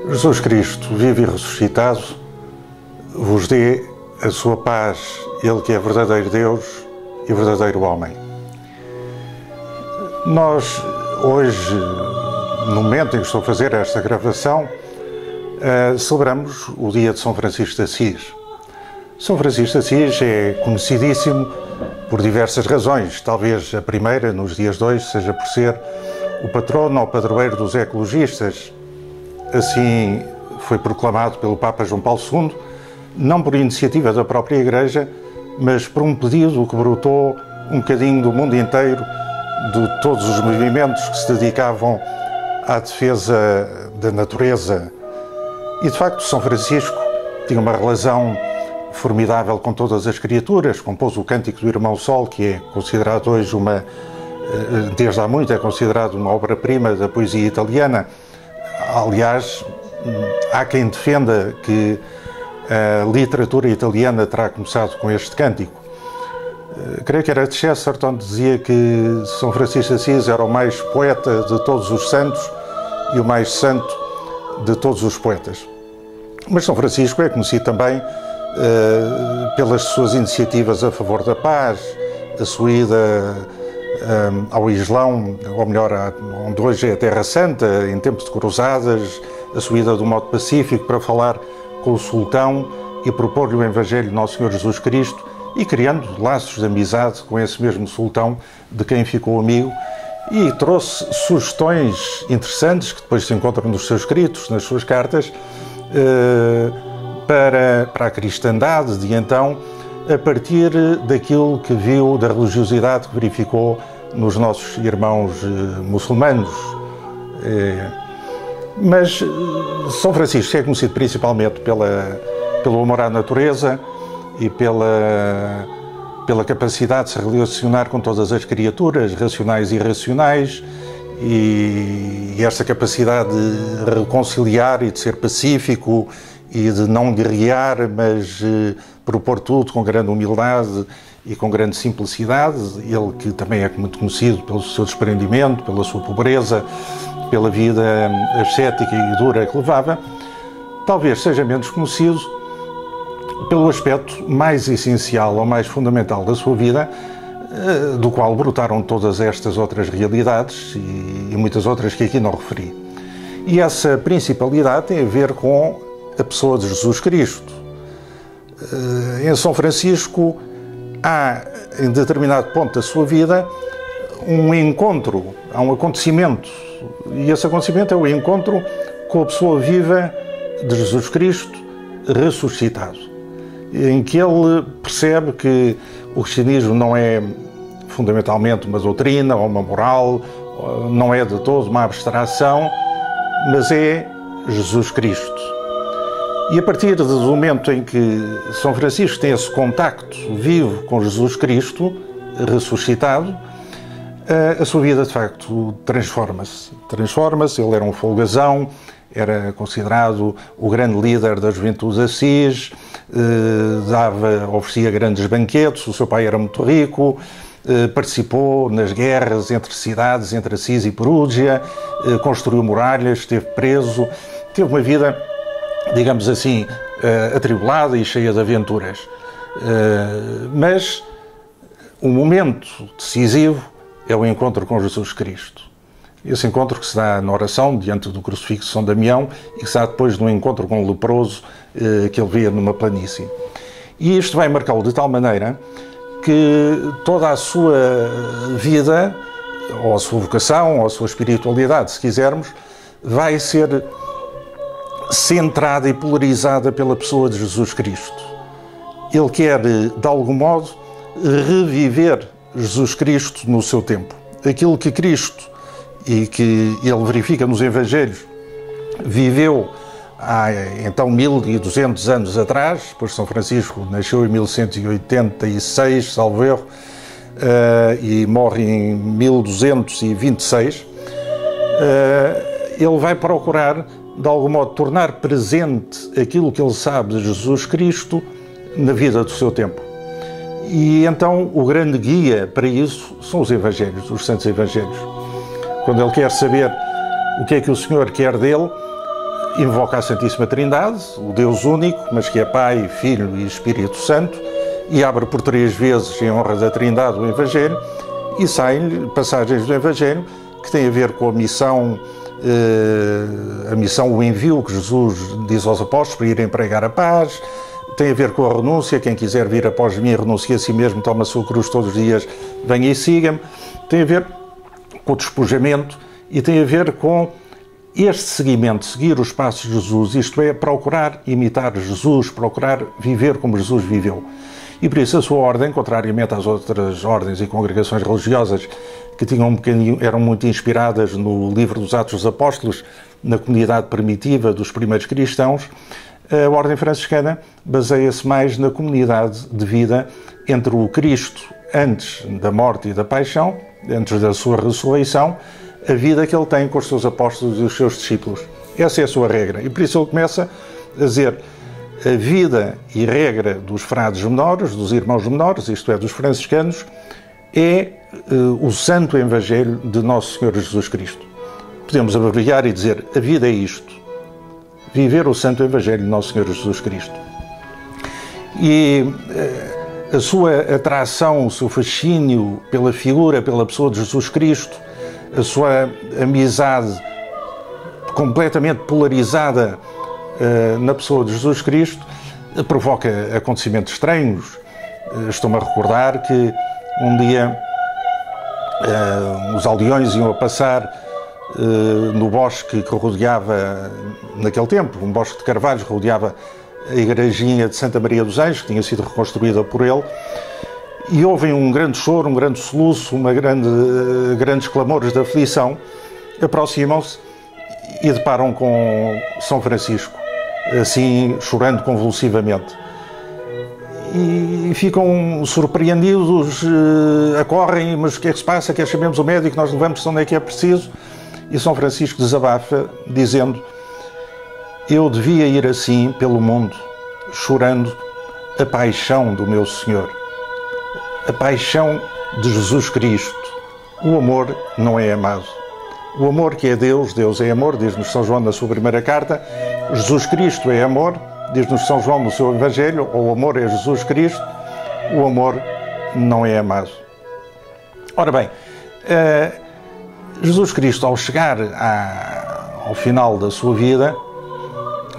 Jesus Cristo, vivo e ressuscitado, vos dê a sua paz, Ele que é verdadeiro Deus e verdadeiro homem. Nós, hoje, no momento em que estou a fazer esta gravação, celebramos o dia de São Francisco de Assis. São Francisco de Assis é conhecidíssimo por diversas razões. Talvez a primeira, nos dias de hoje, seja por ser o patrono ou padroeiro dos ecologistas. Assim foi proclamado pelo Papa João Paulo II, não por iniciativa da própria Igreja, mas por um pedido que brotou um bocadinho do mundo inteiro, de todos os movimentos que se dedicavam à defesa da natureza. E, de facto, São Francisco tinha uma relação formidável com todas as criaturas, compôs o Cântico do Irmão Sol, que é considerado hoje desde há muito, é considerado uma obra-prima da poesia italiana. Aliás, há quem defenda que a literatura italiana terá começado com este cântico. Creio que era de Chesterton, dizia que São Francisco de Assis era o mais poeta de todos os santos e o mais santo de todos os poetas. Mas São Francisco é conhecido também pelas suas iniciativas a favor da paz, a sua ida ao Islão, ou melhor, onde hoje é a Terra Santa, em tempos de cruzadas, a sua ida do modo pacífico para falar com o sultão e propor-lhe o Evangelho de Nosso Senhor Jesus Cristo, e criando laços de amizade com esse mesmo sultão, de quem ficou amigo, e trouxe sugestões interessantes, que depois se encontram nos seus escritos, nas suas cartas, para a cristandade de então, a partir daquilo que viu, da religiosidade que verificou nos nossos irmãos muçulmanos. Mas São Francisco é conhecido principalmente pelo amor à natureza e pela capacidade de se relacionar com todas as criaturas, racionais e irracionais, e esta capacidade de reconciliar e de ser pacífico e de não guerrear, mas propor tudo com grande humildade e com grande simplicidade. Ele que também é muito conhecido pelo seu desprendimento, pela sua pobreza, pela vida ascética e dura que levava, talvez seja menos conhecido pelo aspecto mais essencial ou mais fundamental da sua vida, do qual brotaram todas estas outras realidades e muitas outras que aqui não referi. E essa principalidade tem a ver com a pessoa de Jesus Cristo. Em São Francisco há, em determinado ponto da sua vida, um encontro, há um acontecimento, e esse acontecimento é o encontro com a pessoa viva de Jesus Cristo ressuscitado, em que ele percebe que o cristianismo não é fundamentalmente uma doutrina ou uma moral, não é de todo uma abstração, mas é Jesus Cristo. E a partir do momento em que São Francisco tem esse contacto vivo com Jesus Cristo ressuscitado, a sua vida de facto transforma-se. Ele era um folgazão, era considerado o grande líder da juventude de Assis, oferecia grandes banquetes, o seu pai era muito rico, participou nas guerras entre cidades, entre Assis e Perúgia, construiu muralhas, esteve preso, teve uma vida, digamos assim, atribulada e cheia de aventuras. Mas um momento decisivo é o encontro com Jesus Cristo. Esse encontro que se dá na oração, diante do crucifixo de São Damião, e que se dá depois de um encontro com o leproso que ele via numa planície. E isto vai marcá-lo de tal maneira que toda a sua vida, ou a sua vocação, ou a sua espiritualidade, se quisermos, vai ser centrada e polarizada pela pessoa de Jesus Cristo. Ele quer, de algum modo, reviver Jesus Cristo no seu tempo. Aquilo que Cristo, e que ele verifica nos Evangelhos, viveu há então 1200 anos atrás, pois São Francisco nasceu em 1186, salvo erro, e morre em 1226, ele vai procurar, de algum modo, tornar presente aquilo que ele sabe de Jesus Cristo na vida do seu tempo. E então o grande guia para isso são os Evangelhos, os Santos Evangelhos. Quando ele quer saber o que é que o Senhor quer dele, invoca a Santíssima Trindade, o Deus único, mas que é Pai, Filho e Espírito Santo, e abre por 3 vezes, em honra da Trindade, o Evangelho, e saem passagens do Evangelho que têm a ver com a missão, o envio que Jesus diz aos apóstolos para irem pregar a paz, tem a ver com a renúncia, quem quiser vir após mim, renuncie a si mesmo, toma a sua cruz todos os dias, venha e siga-me, tem a ver com o despojamento e tem a ver com este seguimento, seguir os passos de Jesus, isto é, procurar imitar Jesus, procurar viver como Jesus viveu. E por isso a sua ordem, contrariamente às outras ordens e congregações religiosas que eram muito inspiradas no livro dos Atos dos Apóstolos, na comunidade primitiva dos primeiros cristãos, a ordem franciscana baseia-se mais na comunidade de vida entre o Cristo antes da morte e da paixão, antes da sua ressurreição, a vida que ele tem com os seus apóstolos e os seus discípulos. Essa é a sua regra. E por isso ele começa a dizer: a vida e regra dos frades menores, dos irmãos menores, isto é, dos franciscanos, é o santo evangelho de Nosso Senhor Jesus Cristo. Podemos abreviar e dizer: a vida é isto. Viver o santo evangelho de Nosso Senhor Jesus Cristo. E a sua atração, o seu fascínio pela figura, pela pessoa de Jesus Cristo, a sua amizade completamente polarizada na pessoa de Jesus Cristo, provoca acontecimentos estranhos. Estou-me a recordar que um dia os aldeões iam a passar no bosque que rodeava, naquele tempo, um bosque de carvalhos, rodeava a igrejinha de Santa Maria dos Anjos, que tinha sido reconstruída por ele, e ouvem um grande choro, um grande soluço, grandes clamores de aflição, aproximam-se e deparam com São Francisco, assim, chorando convulsivamente. E ficam surpreendidos, acorrem, mas o que é que se passa? Quer chamemos o médico, nós levamos onde é que é preciso. E São Francisco desabafa, dizendo: eu devia ir assim pelo mundo, chorando a paixão do meu Senhor, a paixão de Jesus Cristo. O amor não é amado. O amor que é Deus, Deus é amor, diz-nos São João na sua primeira carta. Jesus Cristo é amor, diz-nos São João no seu Evangelho, o amor é Jesus Cristo, o amor não é amado. Ora bem, Jesus Cristo, ao chegar ao final da sua vida,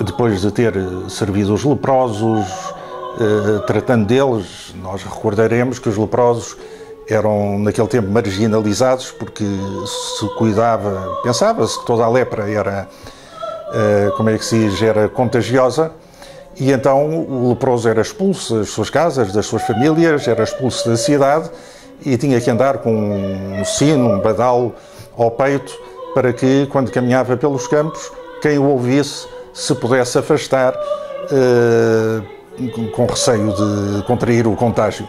depois de ter servido os leprosos, tratando deles, nós recordaremos que os leprosos eram, naquele tempo, marginalizados, porque se cuidava, pensava-se que toda a lepra era, era contagiosa, e então o leproso era expulso das suas casas, das suas famílias, era expulso da cidade e tinha que andar com um sino, um badalo ao peito, para que, quando caminhava pelos campos, quem o ouvisse se pudesse afastar com receio de contrair o contágio.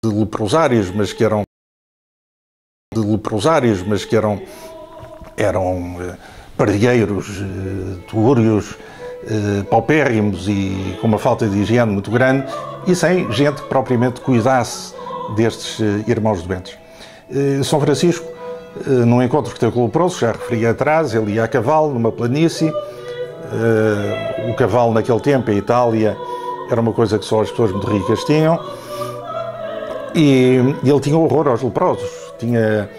De leprosários, mas que eram pardigueiros, túrios, paupérrimos e com uma falta de higiene muito grande, e sem gente que propriamente cuidasse destes irmãos doentes. São Francisco, num encontro que teve com o leproso, já referi atrás, ele ia a cavalo numa planície. O cavalo naquele tempo, em Itália, era uma coisa que só as pessoas muito ricas tinham, e ele tinha horror aos leprosos, tinha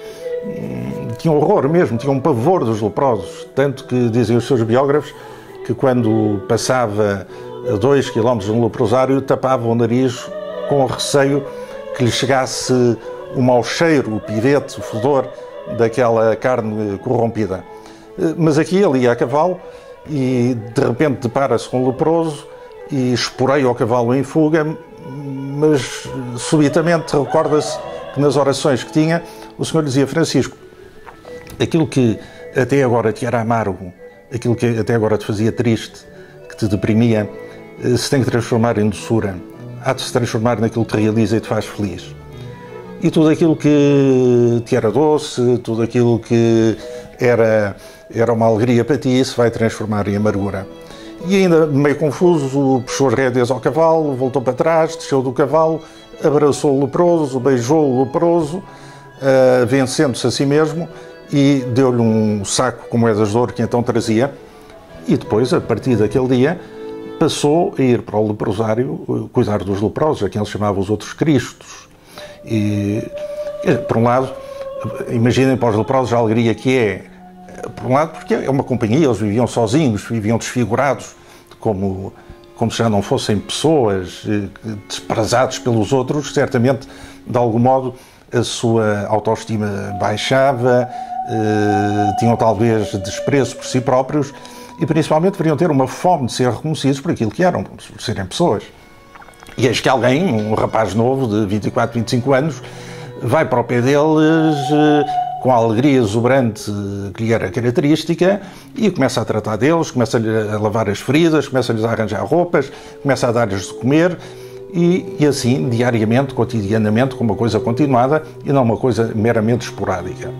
horror mesmo, tinha um pavor dos leprosos, tanto que dizem os seus biógrafos que quando passava a 2 km de um leprosário tapava o nariz com receio que lhe chegasse o mau cheiro, o pirete, o fedor daquela carne corrompida. Mas aqui ele ia a cavalo e de repente depara-se com um leproso e esporeia o cavalo em fuga, mas subitamente recorda-se que nas orações que tinha o Senhor dizia: Francisco, aquilo que até agora te era amargo, aquilo que até agora te fazia triste, que te deprimia, se tem que transformar em doçura, há de se transformar naquilo que realiza e te faz feliz. E tudo aquilo que te era doce, tudo aquilo que era uma alegria para ti, se vai transformar em amargura. E ainda meio confuso, puxou as rédeas ao cavalo, voltou para trás, desceu do cavalo, abraçou o leproso, beijou o leproso, vencendo-se a si mesmo, e deu-lhe um saco com moedas de ouro que então trazia, e depois, a partir daquele dia, passou a ir para o leprosário cuidar dos leprosos, a quem ele chamava os outros Cristos. E, por um lado, imaginem para os leprosos a alegria que é, por um lado, porque é uma companhia, eles viviam sozinhos, viviam desfigurados, como se já não fossem pessoas, desprezados pelos outros, certamente, de algum modo, a sua autoestima baixava, tinham talvez desprezo por si próprios e principalmente deveriam ter uma fome de ser reconhecidos por aquilo que eram, por serem pessoas. E eis que alguém, um rapaz novo de 24, 25 anos, vai para o pé deles com a alegria exuberante que lhe era característica e começa a tratar deles, começa a lavar as feridas, começa-lhes a arranjar roupas, começa a dar-lhes de comer e assim, diariamente, cotidianamente, com uma coisa continuada e não uma coisa meramente esporádica.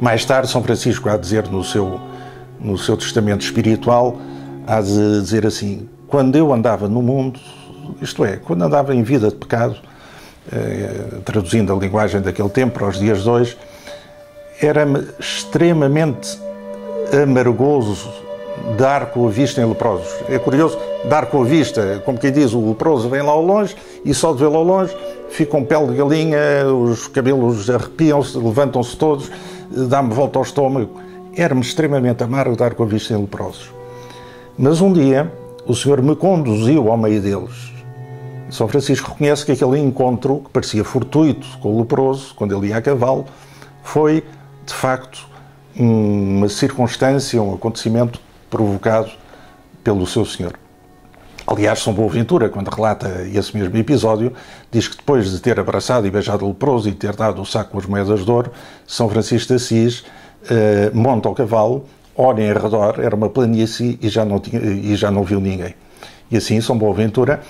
Mais tarde, São Francisco há de dizer no seu testamento espiritual, há de dizer assim: quando eu andava no mundo, isto é, quando andava em vida de pecado, traduzindo a linguagem daquele tempo para os dias de hoje, era-me extremamente amargoso dar com a vista em leprosos. É curioso, dar com a vista, como quem diz, o leproso vem lá ao longe e só de vê-lo ao longe fica um pele de galinha, os cabelos arrepiam-se, levantam-se todos, dá-me volta ao estômago. Era-me extremamente amargo dar com a vista em leprosos. Mas um dia o Senhor me conduziu ao meio deles. São Francisco reconhece que aquele encontro, que parecia fortuito com o leproso, quando ele ia a cavalo, foi, de facto, uma circunstância, um acontecimento provocado pelo seu Senhor. Aliás, São Boaventura, quando relata esse mesmo episódio, diz que depois de ter abraçado e beijado o leproso e ter dado o saco com as moedas de ouro, São Francisco de Assis monta ao cavalo, olha em redor, era uma planície e já não viu ninguém. E assim São Boaventura,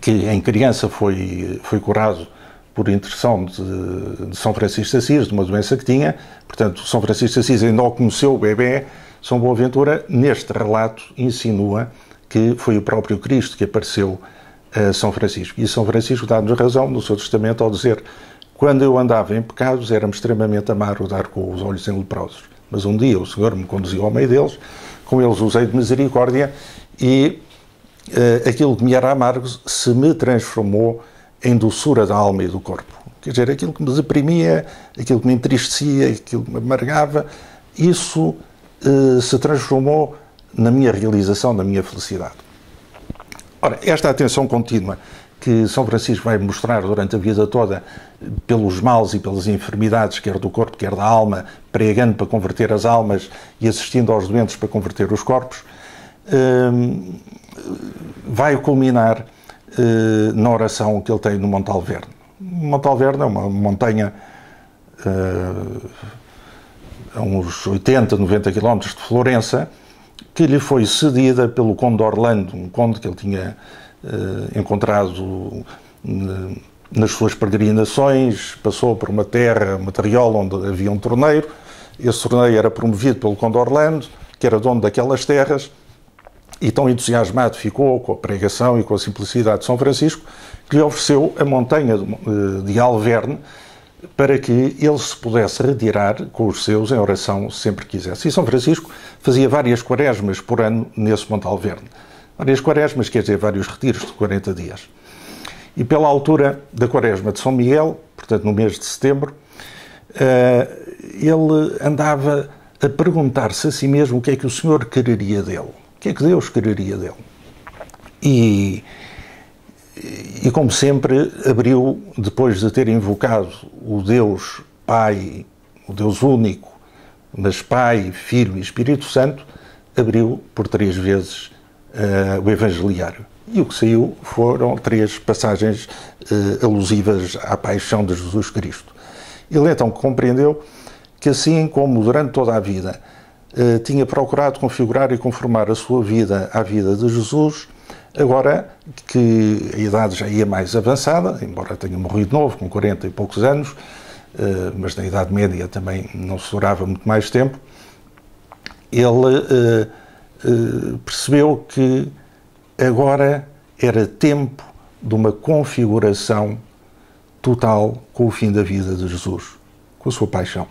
que em criança foi curado por intercessão de São Francisco de Assis, de uma doença que tinha, portanto, São Francisco de Assis ainda o conheceu o bebê, São Boaventura, neste relato, insinua que foi o próprio Cristo que apareceu a São Francisco. E São Francisco dá-nos razão no seu testamento ao dizer: quando eu andava em pecados, era-me extremamente amargo dar com os olhos em leprosos. Mas um dia o Senhor me conduziu ao meio deles, com eles usei de misericórdia e aquilo que me era amargo se me transformou em doçura da alma e do corpo. Quer dizer, aquilo que me deprimia, aquilo que me entristecia, aquilo que me amargava, isso se transformou na minha realização, na minha felicidade. Ora, esta atenção contínua que São Francisco vai mostrar durante a vida toda pelos males e pelas enfermidades, quer do corpo, quer da alma, pregando para converter as almas e assistindo aos doentes para converter os corpos, vai culminar na oração que ele tem no Monte Alverne. O Monte Alverne é uma montanha a uns 80, 90 quilómetros de Florença, que lhe foi cedida pelo conde Orlando, um conde que ele tinha encontrado nas suas peregrinações, passou por uma terra, uma terriola onde havia um torneiro. Esse torneio era promovido pelo conde Orlando, que era dono daquelas terras, e tão entusiasmado ficou com a pregação e com a simplicidade de São Francisco, que lhe ofereceu a montanha de Alverne para que ele se pudesse retirar com os seus em oração sempre que quisesse. E São Francisco fazia várias quaresmas por ano nesse Monte Alverne. Várias quaresmas, quer dizer, vários retiros de 40 dias. E pela altura da quaresma de São Miguel, portanto no mês de setembro, ele andava a perguntar-se a si mesmo o que é que o Senhor quereria dele. O que é que Deus quereria dele? E como sempre, abriu, depois de ter invocado o Deus Pai, o Deus único, mas Pai, Filho e Espírito Santo, abriu por 3 vezes o Evangeliário. E o que saiu foram 3 passagens alusivas à paixão de Jesus Cristo. Ele então compreendeu que assim como durante toda a vida tinha procurado configurar e conformar a sua vida à vida de Jesus, agora que a idade já ia mais avançada, embora tenha morrido novo, com 40 e poucos anos, mas na Idade Média também não se durava muito mais tempo, ele percebeu que agora era tempo de uma configuração total com o fim da vida de Jesus, com a sua paixão.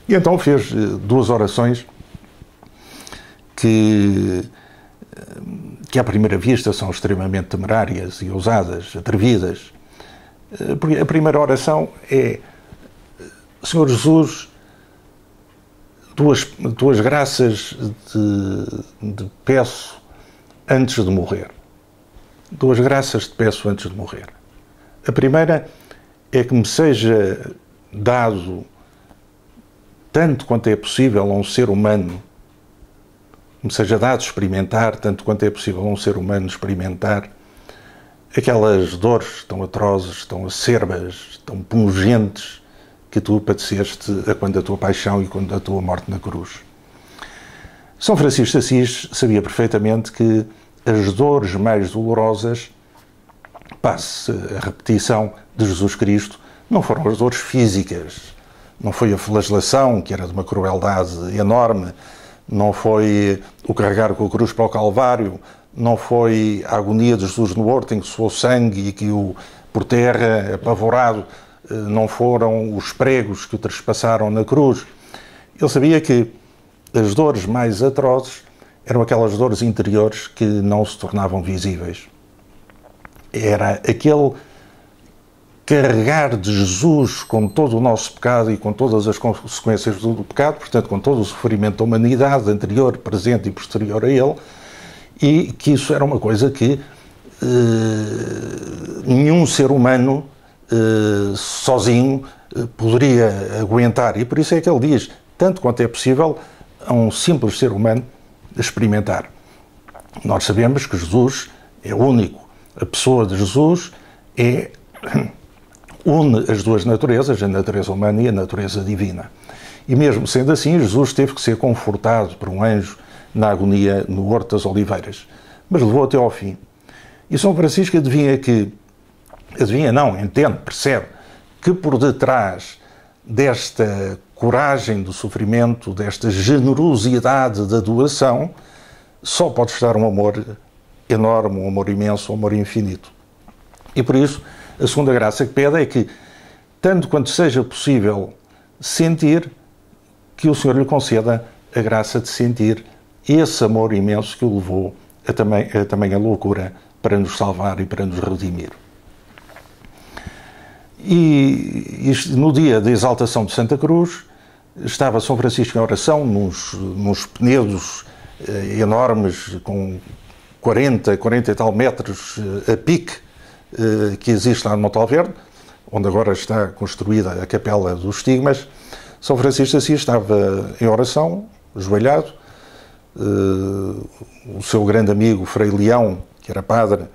E então fez duas orações que à primeira vista são extremamente temerárias e ousadas, atrevidas. A primeira oração é: Senhor Jesus, tuas graças te peço antes de morrer. Duas graças te peço antes de morrer. A primeira é que me seja dado, tanto quanto é possível a um ser humano, me seja dado experimentar, tanto quanto é possível a um ser humano experimentar, aquelas dores tão atrozes, tão acerbas, tão pungentes que tu padeceste quando a tua paixão e quando a tua morte na cruz. São Francisco de Assis sabia perfeitamente que as dores mais dolorosas, passe a repetição, de Jesus Cristo, não foram as dores físicas, não foi a flagelação, que era de uma crueldade enorme, não foi o carregar com a cruz para o Calvário, não foi a agonia de Jesus no horto em que suou sangue e que por terra, apavorado, não foram os pregos que o trespassaram na cruz. Ele sabia que as dores mais atrozes eram aquelas dores interiores que não se tornavam visíveis. Era aquele carregar de Jesus com todo o nosso pecado e com todas as consequências do pecado, portanto, com todo o sofrimento da humanidade, anterior, presente e posterior a ele, e que isso era uma coisa que nenhum ser humano sozinho poderia aguentar. E por isso é que ele diz, tanto quanto é possível, a um simples ser humano experimentar. Nós sabemos que Jesus é único. A pessoa de Jesus une as duas naturezas, a natureza humana e a natureza divina. E mesmo sendo assim, Jesus teve que ser confortado por um anjo na agonia no Horto das Oliveiras. Mas levou até ao fim. E São Francisco entende, percebe, que por detrás desta coragem do sofrimento, desta generosidade da doação, só pode estar um amor enorme, um amor imenso, um amor infinito. E por isso, a segunda graça que pede é que, tanto quanto seja possível sentir, que o Senhor lhe conceda a graça de sentir esse amor imenso que o levou a também a loucura para nos salvar e para nos redimir. E no dia da exaltação de Santa Cruz, estava São Francisco em oração, nos penedos enormes, com 40 e tal metros a pique, que existe lá no Monte Alverne, onde agora está construída a Capela dos Estigmas. São Francisco de Assis estava em oração, ajoelhado. O seu grande amigo, Frei Leão, que era padre,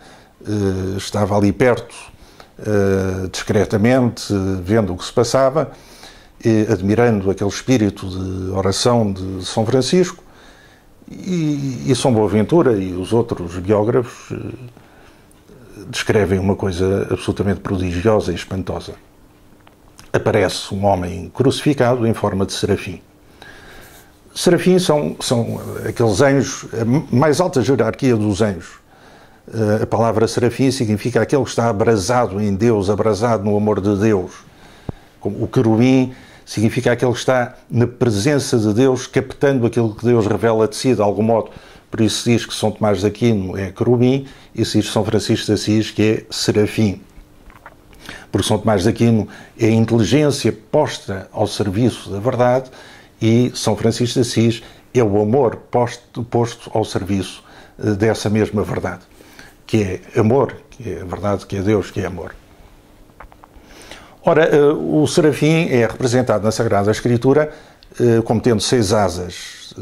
estava ali perto, discretamente, vendo o que se passava, admirando aquele espírito de oração de São Francisco. E São Boaventura e os outros biógrafos descrevem uma coisa absolutamente prodigiosa e espantosa. Aparece um homem crucificado em forma de serafim. Serafins são aqueles anjos, a mais alta jerarquia dos anjos. A palavra serafim significa aquele que está abrasado em Deus, abrasado no amor de Deus. Como o querubim significa aquele que está na presença de Deus, captando aquilo que Deus revela de si, de algum modo. Por isso se diz que São Tomás de Aquino é querubim e se diz São Francisco de Assis que é serafim. Porque São Tomás de Aquino é a inteligência posta ao serviço da verdade e São Francisco de Assis é o amor posto ao serviço dessa mesma verdade, que é amor, que é a verdade, que é Deus, que é amor. Ora, o serafim é representado na Sagrada Escritura como tendo 6 asas.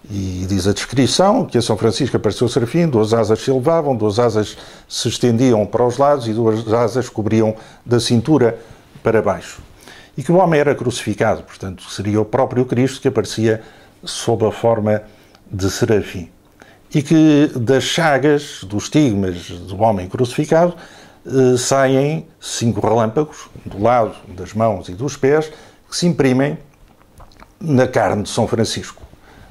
E diz a descrição que a São Francisco apareceu o serafim, 2 asas se elevavam, 2 asas se estendiam para os lados e 2 asas cobriam da cintura para baixo. E que o homem era crucificado, portanto, seria o próprio Cristo que aparecia sob a forma de serafim. E que das chagas, dos estigmas do homem crucificado, saem 5 relâmpagos, do lado das mãos e dos pés, que se imprimem na carne de São Francisco.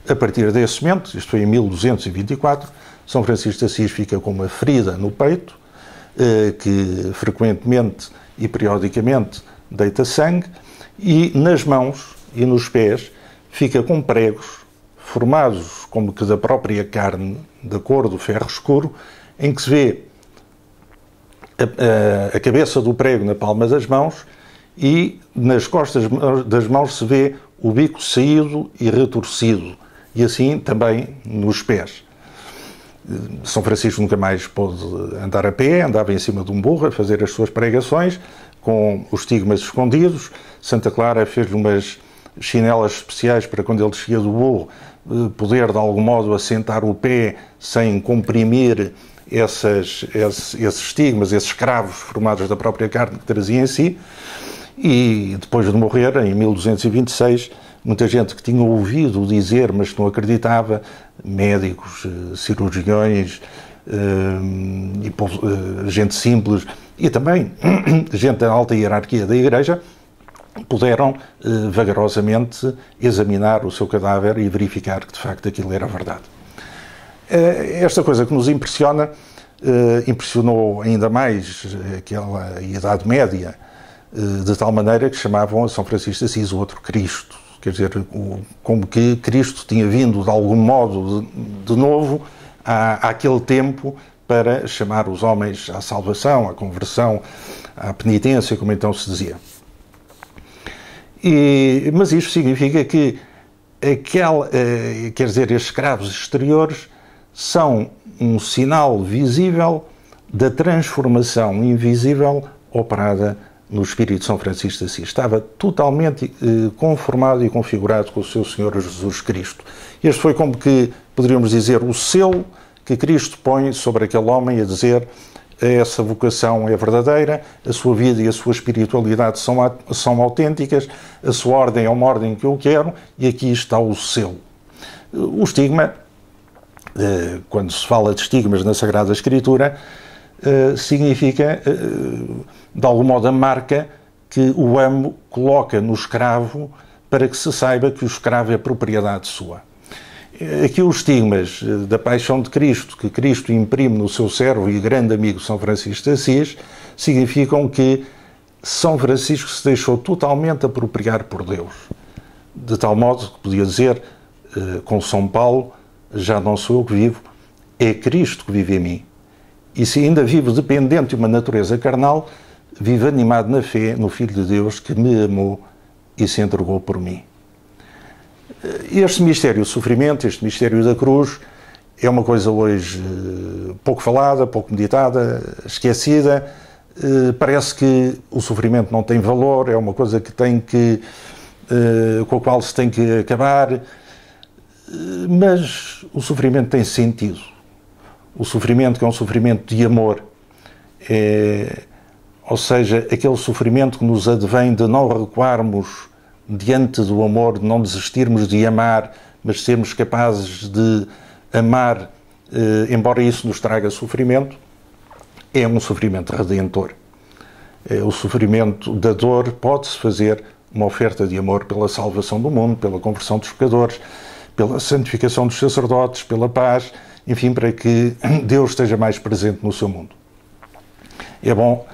A partir desse momento, isto foi em 1224, São Francisco de Assis fica com uma ferida no peito, que frequentemente e periodicamente deita sangue, e nas mãos e nos pés fica com pregos formados como que da própria carne, da cor do ferro escuro, em que se vê a cabeça do prego na palma das mãos e nas costas das mãos se vê o bico saído e retorcido, e assim também nos pés. São Francisco nunca mais pôde andar a pé, andava em cima de um burro a fazer as suas pregações, com os estigmas escondidos. Santa Clara fez-lhe umas chinelas especiais para quando ele descia do burro poder de algum modo assentar o pé sem comprimir esses estigmas, esses cravos formados da própria carne que trazia em si. E depois de morrer, em 1226, muita gente que tinha ouvido dizer, mas que não acreditava, médicos, cirurgiões, gente simples e também gente da alta hierarquia da Igreja, puderam vagarosamente examinar o seu cadáver e verificar que de facto aquilo era verdade. Esta coisa que nos impressiona, impressionou ainda mais aquela Idade Média, de tal maneira que chamavam a São Francisco de Assis o outro Cristo. Quer dizer, como que Cristo tinha vindo de algum modo de novo àquele tempo para chamar os homens à salvação, à conversão, à penitência, como então se dizia. Mas isto significa que quer dizer, estes cravos exteriores são um sinal visível da transformação invisível operada no espírito de São Francisco de Assis. Estava totalmente conformado e configurado com o seu Senhor Jesus Cristo. Este foi como que, poderíamos dizer, o selo que Cristo põe sobre aquele homem a dizer: essa vocação é verdadeira, a sua vida e a sua espiritualidade são autênticas, a sua ordem é uma ordem que eu quero e aqui está o selo. O estigma, quando se fala de estigmas na Sagrada Escritura, significa, de algum modo, a marca que o amo coloca no escravo para que se saiba que o escravo é propriedade sua. Aqui os estigmas da paixão de Cristo, que Cristo imprime no seu servo e grande amigo São Francisco de Assis, significam que São Francisco se deixou totalmente apropriar por Deus. De tal modo que podia dizer, com São Paulo: já não sou eu que vivo, é Cristo que vive em mim. E se ainda vivo dependente de uma natureza carnal, vivo animado na fé no Filho de Deus que me amou e se entregou por mim. Este mistério do sofrimento, este mistério da cruz, é uma coisa hoje pouco falada, pouco meditada, esquecida. Parece que o sofrimento não tem valor, é uma coisa que com a qual se tem que acabar, mas o sofrimento tem sentido. O sofrimento, que é um sofrimento de amor, ou seja, aquele sofrimento que nos advém de não recuarmos diante do amor, de não desistirmos de amar, mas sermos capazes de amar, embora isso nos traga sofrimento, é um sofrimento redentor. O sofrimento da dor pode-se fazer uma oferta de amor pela salvação do mundo, pela conversão dos pecadores, pela santificação dos sacerdotes, pela paz, enfim, para que Deus esteja mais presente no seu mundo. É bom,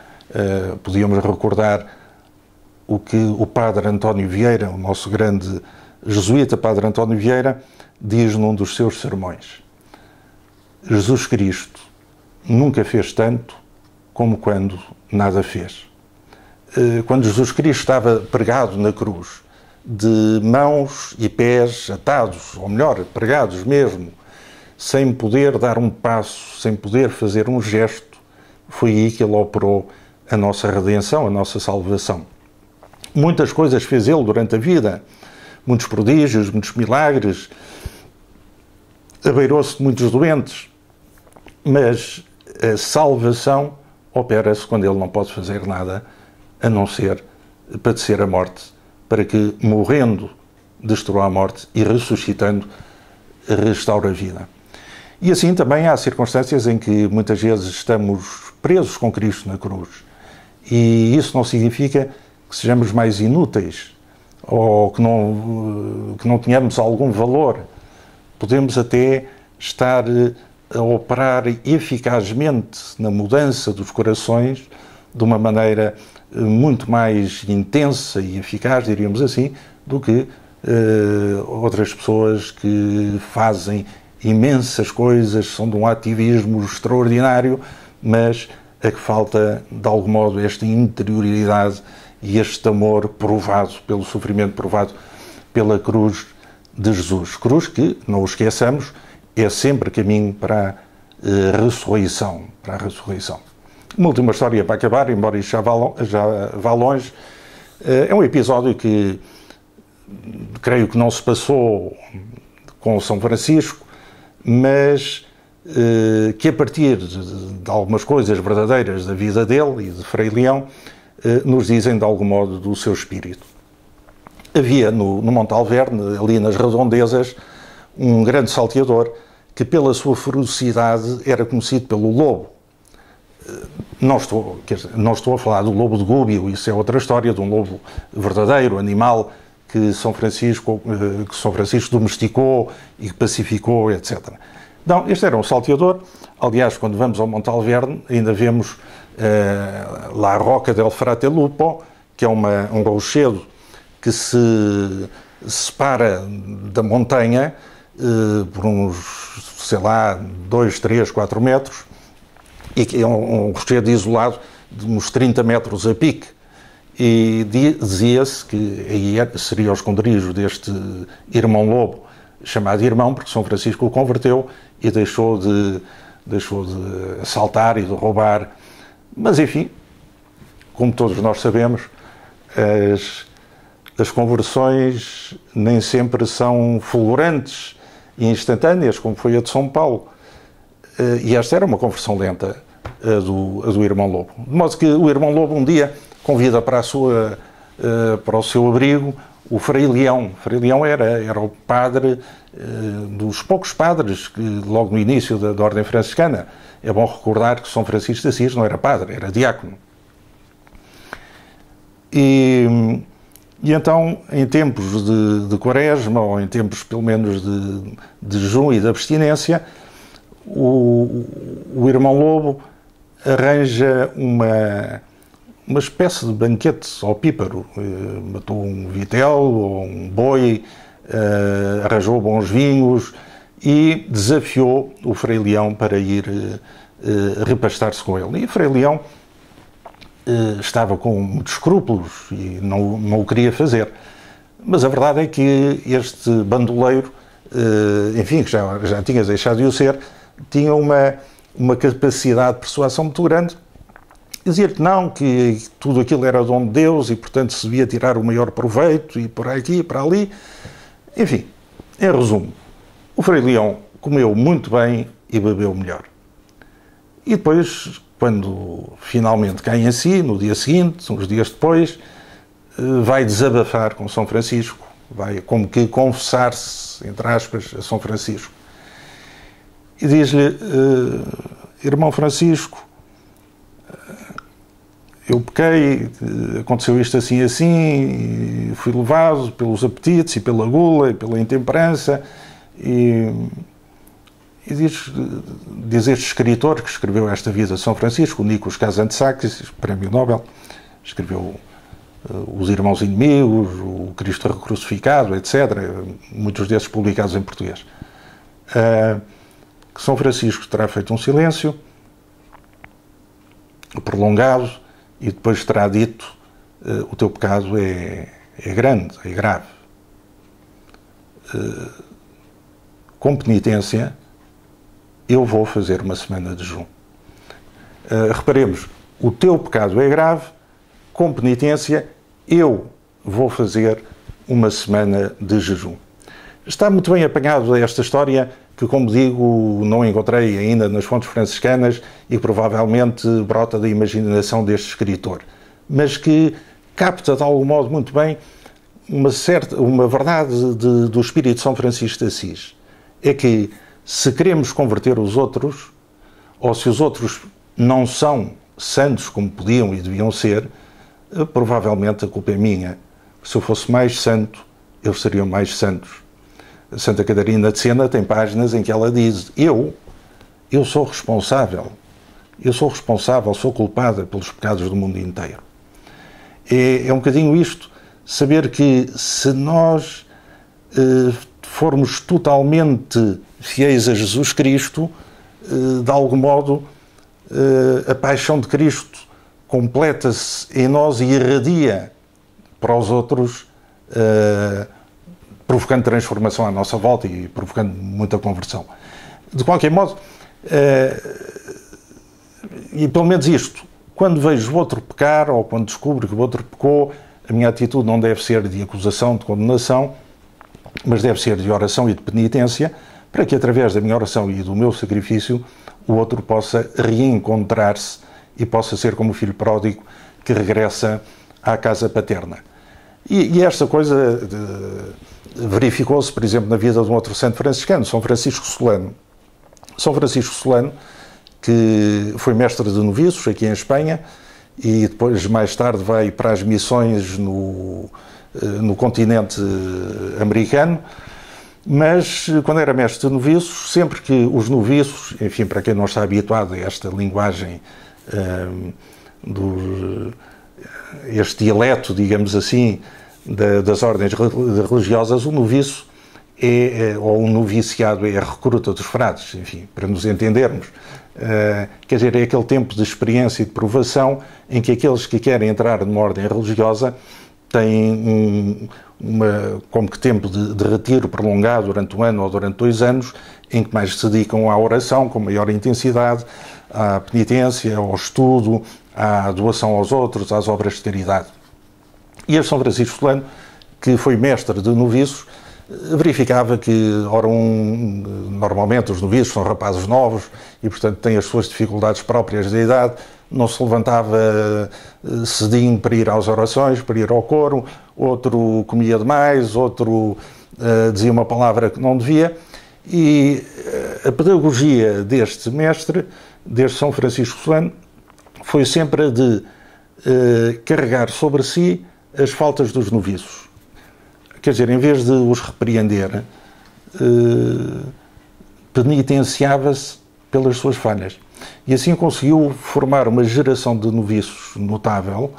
podíamos recordar o que o Padre António Vieira, o nosso grande jesuíta Padre António Vieira, diz num dos seus sermões: Jesus Cristo nunca fez tanto como quando nada fez. Quando Jesus Cristo estava pregado na cruz, de mãos e pés atados, ou melhor, pregados mesmo, sem poder dar um passo, sem poder fazer um gesto, foi aí que ele operou a nossa redenção, a nossa salvação. Muitas coisas fez ele durante a vida, muitos prodígios, muitos milagres, abeirou-se de muitos doentes, mas a salvação opera-se quando ele não pode fazer nada a não ser padecer a morte, para que, morrendo, destrua a morte e, ressuscitando, restaura a vida. E assim também há circunstâncias em que muitas vezes estamos presos com Cristo na cruz. E isso não significa que sejamos mais inúteis ou que não tenhamos algum valor. Podemos até estar a operar eficazmente na mudança dos corações de uma maneira muito mais intensa e eficaz, diríamos assim, do que outras pessoas que fazem imensas coisas, são de um ativismo extraordinário, mas a que falta, de algum modo, esta interioridade e este amor provado pelo sofrimento, provado pela cruz de Jesus. Cruz que, não o esqueçamos, é sempre caminho para a ressurreição. Uma última história para acabar, embora isto já vá longe. É um episódio que creio que não se passou com São Francisco, mas que a partir de algumas coisas verdadeiras da vida dele e de Frei Leão nos dizem de algum modo do seu espírito. Havia no Monte Alverne, ali nas redondezas, um grande salteador que pela sua ferocidade era conhecido pelo lobo. Não estou a falar do lobo de Gúbio, isso é outra história, de um lobo verdadeiro, animal, que São Francisco domesticou e pacificou, etc. Não, este era um salteador. Aliás, quando vamos ao Monte Alverne, ainda vemos lá a Roca del Fratellupo, que é um rochedo que se separa da montanha por uns, 2, 3, 4 metros, e que é um rochedo isolado de uns 30 metros a pique. E dizia-se que aí seria o esconderijo deste irmão lobo, chamado irmão, porque São Francisco o converteu e deixou de assaltar e de roubar. Mas, enfim, como todos nós sabemos, as conversões nem sempre são fulgurantes e instantâneas, como foi a de São Paulo. E esta era uma conversão lenta, a do irmão Lobo. De modo que o irmão Lobo um dia convida para o seu abrigo o Frei Leão. Frei Leão era o padre dos poucos padres que logo no início da Ordem Franciscana. É bom recordar que São Francisco de Assis não era padre, era diácono. E então, em tempos de quaresma, ou em tempos pelo menos de jejum e de abstinência, o irmão Lobo arranja uma espécie de banquete ao píparo. Matou um vitelo ou um boi, arranjou bons vinhos e desafiou o Frei Leão para ir repastar-se com ele. E o Frei Leão estava com muitos escrúpulos e não o queria fazer. Mas a verdade é que este bandoleiro, enfim, que já tinha deixado de o ser, tinha uma capacidade de persuasão muito grande. Dizia-lhe que não, que tudo aquilo era dom de Deus e, portanto, se devia tirar o maior proveito e por aqui e por ali. Enfim, em resumo, o Frei Leão comeu muito bem e bebeu melhor. E depois, quando finalmente cai em si, no dia seguinte, uns dias depois, vai desabafar com São Francisco, vai como que confessar-se, entre aspas, a São Francisco. E diz-lhe, irmão Francisco, eu pequei, aconteceu isto assim e assim, fui levado pelos apetites e pela gula e pela intemperança, e diz este escritor que escreveu esta vida de São Francisco, o Nikos Kazantzakis, prémio Nobel, escreveu Os Irmãos Inimigos, o Cristo Crucificado, etc., muitos desses publicados em português. Que São Francisco terá feito um silêncio prolongado e depois terá dito: o teu pecado é grande, é grave. Com penitência, eu vou fazer uma semana de jejum. Reparemos, o teu pecado é grave, com penitência, eu vou fazer uma semana de jejum. Está muito bem apanhado esta história, que, como digo, não encontrei ainda nas fontes franciscanas e provavelmente brota da imaginação deste escritor, mas que capta de algum modo muito bem uma verdade do espírito de São Francisco de Assis. É que se queremos converter os outros, ou se os outros não são santos como podiam e deviam ser, provavelmente a culpa é minha. Se eu fosse mais santo, eles seriam mais santos. Santa Catarina de Sena tem páginas em que ela diz: eu sou responsável, sou culpada pelos pecados do mundo inteiro. É um bocadinho isto saber que se nós formos totalmente fiéis a Jesus Cristo, de algum modo a paixão de Cristo completa-se em nós e irradia para os outros, provocando transformação à nossa volta e provocando muita conversão. De qualquer modo, e pelo menos isto, quando vejo o outro pecar ou quando descubro que o outro pecou, a minha atitude não deve ser de acusação, de condenação, mas deve ser de oração e de penitência, para que através da minha oração e do meu sacrifício o outro possa reencontrar-se e possa ser como o filho pródigo que regressa à casa paterna. E esta coisa verificou-se, por exemplo, na vida de um outro santo franciscano, São Francisco Solano. São Francisco Solano, que foi mestre de noviços aqui em Espanha e depois, mais tarde, vai para as missões no continente americano, mas quando era mestre de noviços, sempre que os noviços, enfim, para quem não está habituado a esta linguagem, este dialeto, digamos assim, das ordens religiosas, o noviço ou um noviciado é a recruta dos frades, enfim, para nos entendermos. Quer dizer, é aquele tempo de experiência e de provação em que aqueles que querem entrar numa ordem religiosa têm como que tempo de retiro prolongado durante um ano ou durante 2 anos, em que mais se dedicam à oração com maior intensidade, à penitência, ao estudo, à doação aos outros, às obras de caridade. E este São Francisco Solano, que foi mestre de noviços, verificava que, normalmente os noviços são rapazes novos e, portanto, têm as suas dificuldades próprias da idade, não se levantava cedinho para ir às orações, para ir ao coro, outro comia demais, outro dizia uma palavra que não devia, e a pedagogia deste mestre, deste São Francisco Solano, foi sempre a de carregar sobre si as faltas dos noviços. Quer dizer, em vez de os repreender, penitenciava-se pelas suas falhas. E assim conseguiu formar uma geração de noviços notável,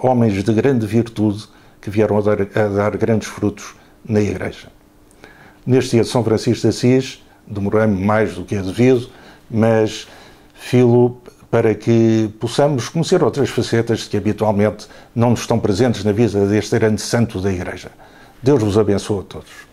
homens de grande virtude, que vieram a dar grandes frutos na Igreja. Neste dia de São Francisco de Assis, demorei-me mais do que é devido, mas filo para que possamos conhecer outras facetas que habitualmente não nos estão presentes na vida deste grande santo da Igreja. Deus vos abençoe a todos.